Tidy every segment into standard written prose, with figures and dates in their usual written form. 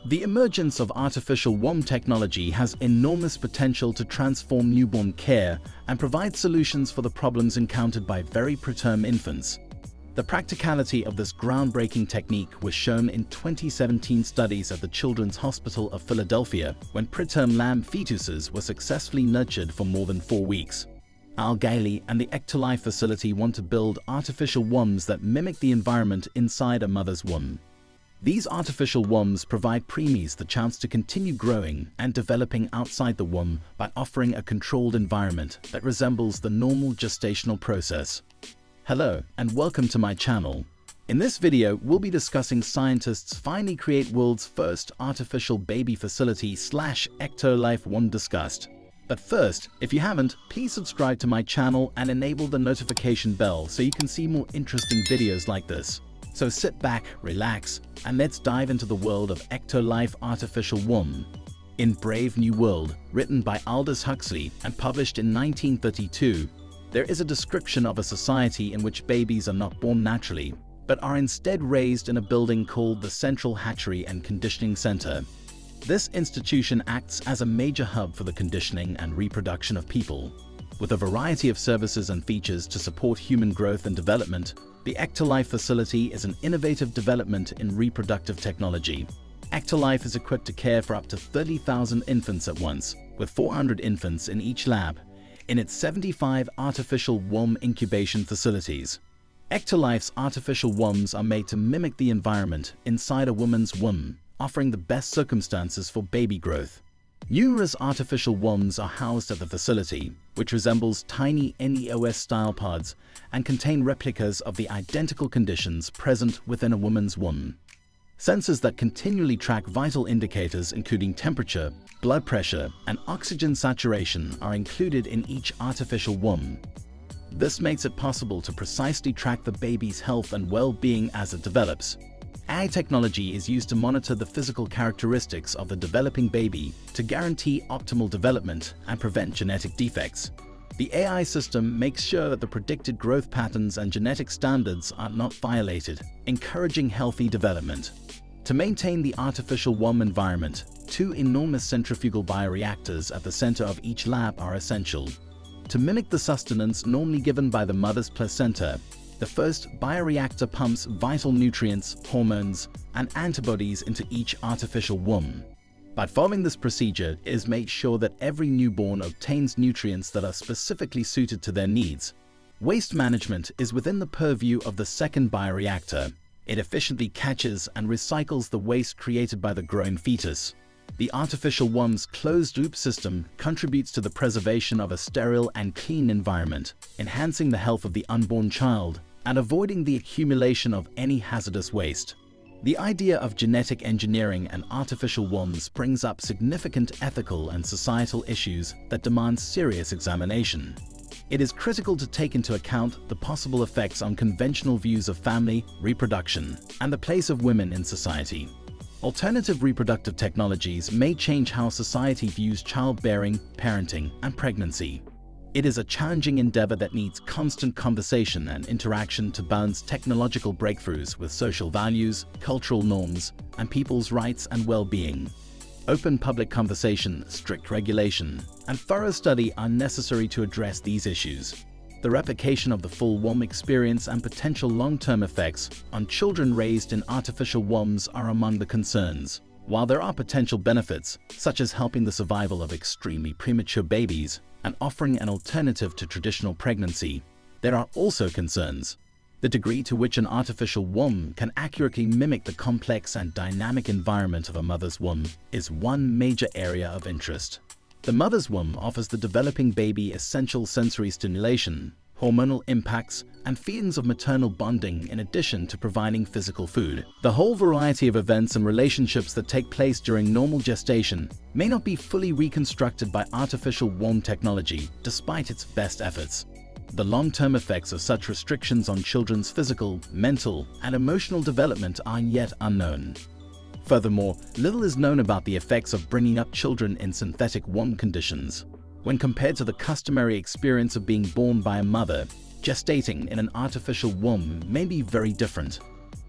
The emergence of artificial womb technology has enormous potential to transform newborn care and provide solutions for the problems encountered by very preterm infants. The practicality of this groundbreaking technique was shown in 2017 studies at the Children's Hospital of Philadelphia when preterm lamb fetuses were successfully nurtured for more than 4 weeks. Al Gailey and the Ectolife facility want to build artificial wombs that mimic the environment inside a mother's womb. These artificial wombs provide preemies the chance to continue growing and developing outside the womb by offering a controlled environment that resembles the normal gestational process. Hello and welcome to my channel. In this video, we'll be discussing scientists finally create world's first artificial baby facility / Ectolife womb discussed. But first, if you haven't, please subscribe to my channel and enable the notification bell so you can see more interesting videos like this. So sit back, relax, and let's dive into the world of Ectolife artificial womb. In Brave New World, written by Aldous Huxley and published in 1932, there is a description of a society in which babies are not born naturally, but are instead raised in a building called the Central Hatchery and Conditioning Center. This institution acts as a major hub for the conditioning and reproduction of people. With a variety of services and features to support human growth and development, the Ectolife facility is an innovative development in reproductive technology. Ectolife is equipped to care for up to 30,000 infants at once, with 400 infants in each lab, in its 75 artificial womb incubation facilities. Ectolife's artificial wombs are made to mimic the environment inside a woman's womb, offering the best circumstances for baby growth. Numerous artificial wombs are housed at the facility, which resembles tiny NEOS-style pods and contain replicas of the identical conditions present within a woman's womb. Sensors that continually track vital indicators including temperature, blood pressure, and oxygen saturation are included in each artificial womb. This makes it possible to precisely track the baby's health and well-being as it develops. AI technology is used to monitor the physical characteristics of the developing baby to guarantee optimal development and prevent genetic defects. The AI system makes sure that the predicted growth patterns and genetic standards are not violated, encouraging healthy development. To maintain the artificial womb environment, 2 enormous centrifugal bioreactors at the center of each lab are essential. To mimic the sustenance normally given by the mother's placenta, the first bioreactor pumps vital nutrients, hormones, and antibodies into each artificial womb. By following this procedure, it is made sure that every newborn obtains nutrients that are specifically suited to their needs. Waste management is within the purview of the second bioreactor. It efficiently catches and recycles the waste created by the growing fetus. The artificial womb's closed-loop system contributes to the preservation of a sterile and clean environment, enhancing the health of the unborn child and avoiding the accumulation of any hazardous waste. The idea of genetic engineering and artificial wombs brings up significant ethical and societal issues that demand serious examination. It is critical to take into account the possible effects on conventional views of family, reproduction, and the place of women in society. Alternative reproductive technologies may change how society views childbearing, parenting, and pregnancy. It is a challenging endeavor that needs constant conversation and interaction to balance technological breakthroughs with social values, cultural norms, and people's rights and well-being. Open public conversation, strict regulation, and thorough study are necessary to address these issues. The replication of the full womb experience and potential long-term effects on children raised in artificial wombs are among the concerns. While there are potential benefits, such as helping the survival of extremely premature babies and offering an alternative to traditional pregnancy, there are also concerns. The degree to which an artificial womb can accurately mimic the complex and dynamic environment of a mother's womb is one major area of interest. The mother's womb offers the developing baby essential sensory stimulation, hormonal impacts, and feelings of maternal bonding in addition to providing physical food. The whole variety of events and relationships that take place during normal gestation may not be fully reconstructed by artificial womb technology, despite its best efforts. The long-term effects of such restrictions on children's physical, mental, and emotional development are yet unknown. Furthermore, little is known about the effects of bringing up children in synthetic womb conditions. When compared to the customary experience of being born by a mother, gestating in an artificial womb may be very different.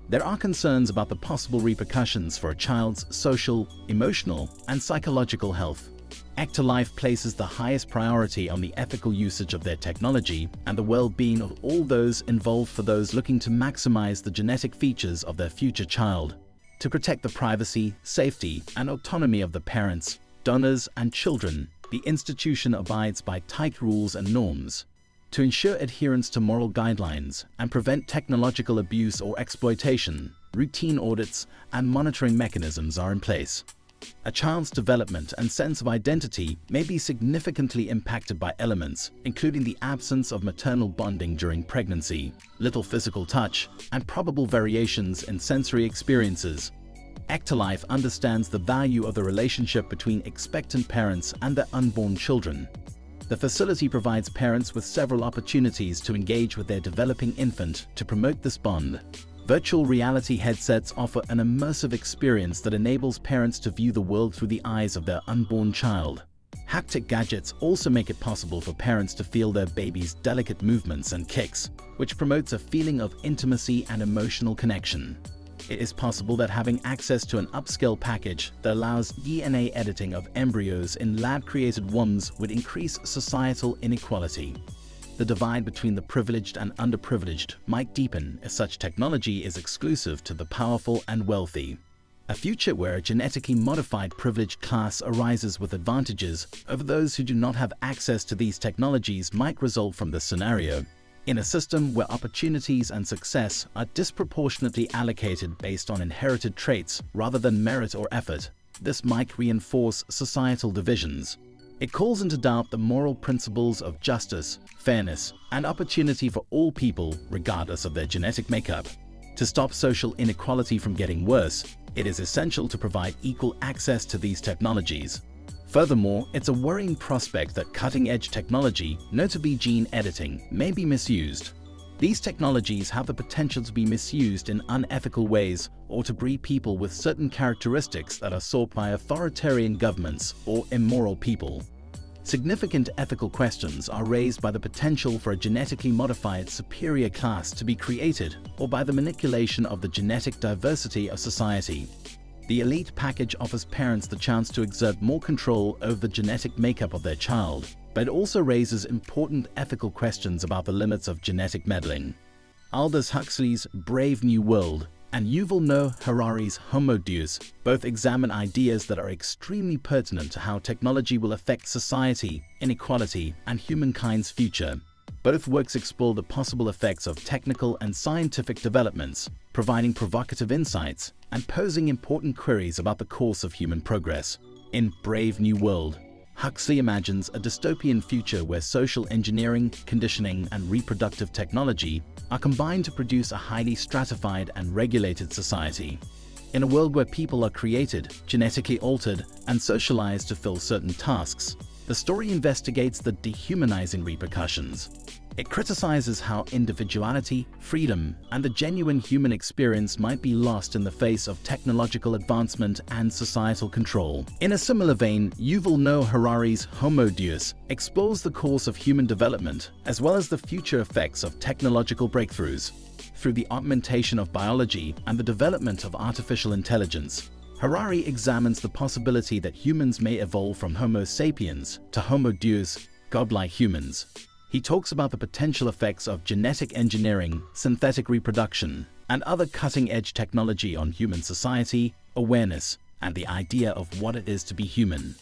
There are concerns about the possible repercussions for a child's social, emotional, and psychological health. Ectolife places the highest priority on the ethical usage of their technology and the well-being of all those involved for those looking to maximize the genetic features of their future child. To protect the privacy, safety, and autonomy of the parents, donors, and children, the institution abides by tight rules and norms. To ensure adherence to moral guidelines and prevent technological abuse or exploitation, routine audits and monitoring mechanisms are in place. A child's development and sense of identity may be significantly impacted by elements, including the absence of maternal bonding during pregnancy, little physical touch, and probable variations in sensory experiences. Ectolife understands the value of the relationship between expectant parents and their unborn children. The facility provides parents with several opportunities to engage with their developing infant to promote this bond. Virtual reality headsets offer an immersive experience that enables parents to view the world through the eyes of their unborn child. Haptic gadgets also make it possible for parents to feel their baby's delicate movements and kicks, which promotes a feeling of intimacy and emotional connection. It is possible that having access to an upscale package that allows DNA editing of embryos in lab-created wombs would increase societal inequality. The divide between the privileged and underprivileged might deepen if such technology is exclusive to the powerful and wealthy. A future where a genetically modified privileged class arises with advantages over those who do not have access to these technologies might result from this scenario. In a system where opportunities and success are disproportionately allocated based on inherited traits rather than merit or effort, this might reinforce societal divisions. It calls into doubt the moral principles of justice, fairness, and opportunity for all people regardless of their genetic makeup. To stop social inequality from getting worse, it is essential to provide equal access to these technologies. Furthermore, it's a worrying prospect that cutting-edge technology, notably gene editing, may be misused. These technologies have the potential to be misused in unethical ways or to breed people with certain characteristics that are sought by authoritarian governments or immoral people. Significant ethical questions are raised by the potential for a genetically modified superior class to be created or by the manipulation of the genetic diversity of society. The elite package offers parents the chance to exert more control over the genetic makeup of their child, but it also raises important ethical questions about the limits of genetic meddling. Aldous Huxley's Brave New World and Yuval Noah Harari's Homo Deus both examine ideas that are extremely pertinent to how technology will affect society, inequality, and humankind's future. Both works explore the possible effects of technical and scientific developments, providing provocative insights and posing important queries about the course of human progress. In Brave New World, Huxley imagines a dystopian future where social engineering, conditioning, and reproductive technology are combined to produce a highly stratified and regulated society. In a world where people are created, genetically altered, and socialized to fill certain tasks, the story investigates the dehumanizing repercussions. It criticizes how individuality, freedom, and the genuine human experience might be lost in the face of technological advancement and societal control. In a similar vein, Yuval Noah Harari's Homo Deus explores the course of human development as well as the future effects of technological breakthroughs. Through the augmentation of biology and the development of artificial intelligence, Harari examines the possibility that humans may evolve from Homo sapiens to Homo Deus, godlike humans. He talks about the potential effects of genetic engineering, synthetic reproduction, and other cutting-edge technology on human society, awareness, and the idea of what it is to be human.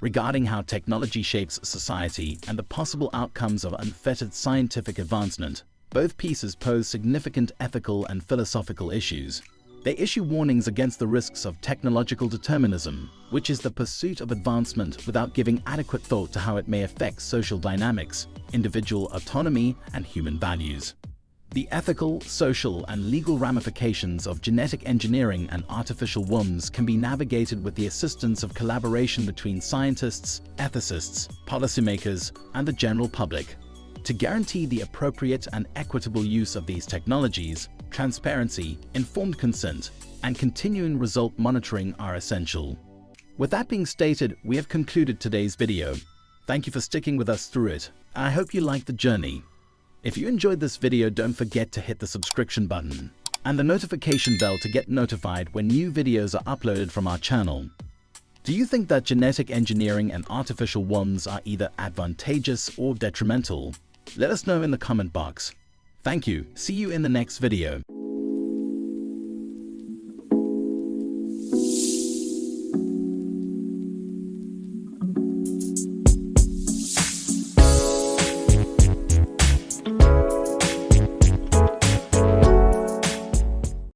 Regarding how technology shapes society and the possible outcomes of unfettered scientific advancement, both pieces pose significant ethical and philosophical issues. They issue warnings against the risks of technological determinism, which is the pursuit of advancement without giving adequate thought to how it may affect social dynamics, individual autonomy, and human values. The ethical, social, and legal ramifications of genetic engineering and artificial wombs can be navigated with the assistance of collaboration between scientists, ethicists, policymakers, and the general public. To guarantee the appropriate and equitable use of these technologies, transparency, informed consent, and continuing result monitoring are essential. With that being stated, we have concluded today's video. Thank you for sticking with us through it. I hope you liked the journey. If you enjoyed this video, don't forget to hit the subscription button and the notification bell to get notified when new videos are uploaded from our channel. Do you think that genetic engineering and artificial wombs are either advantageous or detrimental? Let us know in the comment box. Thank you. See you in the next video.